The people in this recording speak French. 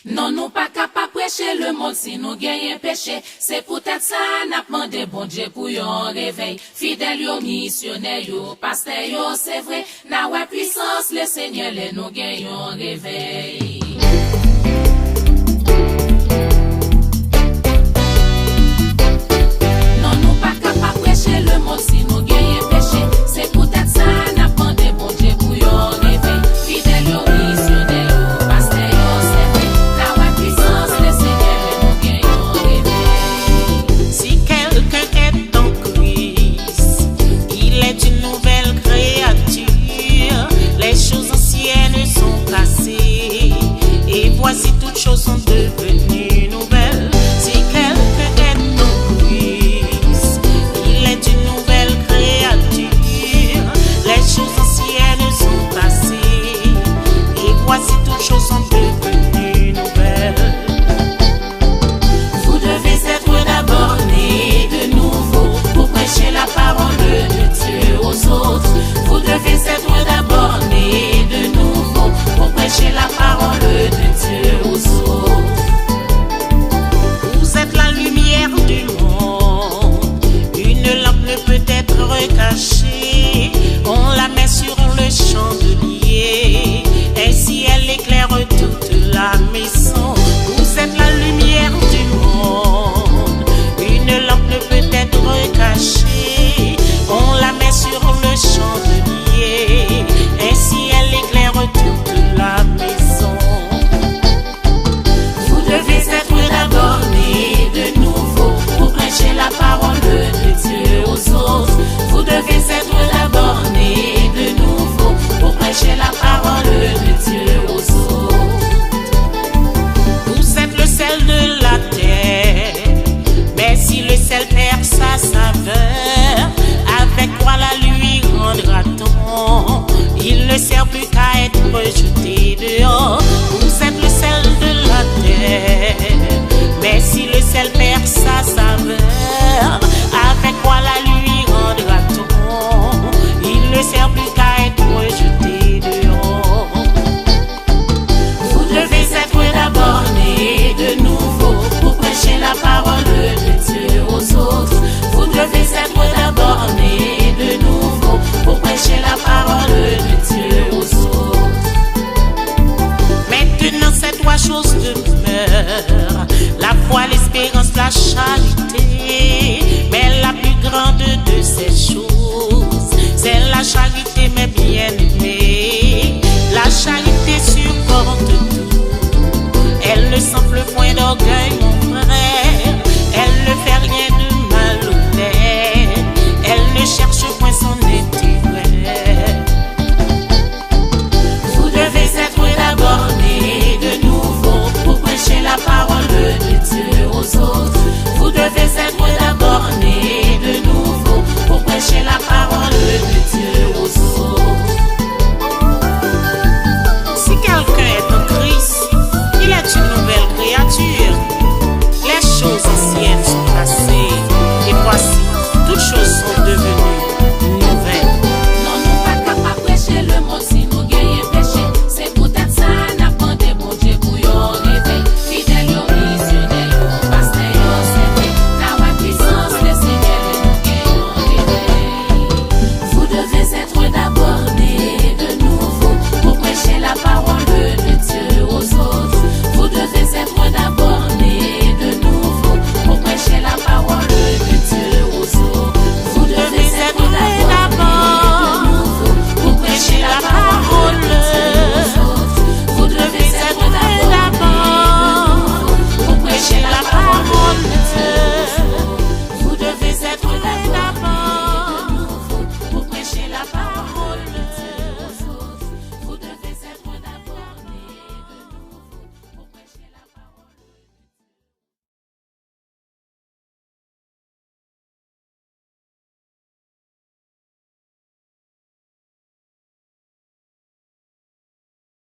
Non, nous pas capable prêcher le monde si nous gagnons péché. C'est peut-être ça, n'a demandé bon Dieu pour yon réveil. Fidèle yo, missionnaire yo, pasteur yo, c'est vrai. N'a ouais puissance, le Seigneur, les nous gagnons réveil. Non, nous pas capable prêcher le monde si nous gagnons péché. C'est peut-être ça, n'a demandé bon Dieu pour yon réveil. Fidèle yo, missionnaire yo, pasteur yo, c'est vrai. N'a ouais puissance, le Seigneur, les nous gagnons réveil. Si quelqu'un est en Christ, il est une nouvelle créature. Les choses anciennes sont passées et voici toutes choses sont devenues nouvelles. Si quelqu'un est en Christ, il est une nouvelle créature. Les choses anciennes sont passées et voici toutes choses sont devenues nouvelles. Vous devez être d'abord nés de nouveau pour prêcher la parole de Dieu aux autres. Vous devez être d'abord nés de nouveau pour prêcher la parole de Dieu aux autres. Vous êtes la lumière du monde. Une lampe ne peut être recachée. On la met sur le chandelier. Ainsi elle éclaire toute la maison. Vous êtes la lumière du monde. Une lampe ne peut être recachée. On la met sur le chandelier. Ainsi elle éclaire toute la maison. Vous devez être d'abord nés de nouveau pour prêcher la parole de Dieu aux autres. Vous devez être d'abord nés de nouveau pour prêcher la parole de Dieu aux autres. Vous êtes le sel de la terre, mais si le sel perd sa saveur, avec quoi la lui rendra-t-on? Il ne sert plus qu'à être jeté dehors. Vous êtes le sel de la terre, mais si le sel perd sa saveur, avec quoi la lui rendra-t-on? Il ne sert plus qu'à être jeté dehors. Vous devez être d'abord nés de nouveau pour prêcher la parole de Dieu aux autres. Vous devez être d'abord nés de nouveau pour prêcher la parole de Dieu aux autres. Maintenant ces trois choses demeurent: la foi, l'espérance, la charité. Mais la plus grande de ces choses, c'est la charité, mes bien-aimés. La charité supporte tout, elle ne s'enfle point d'orgueil.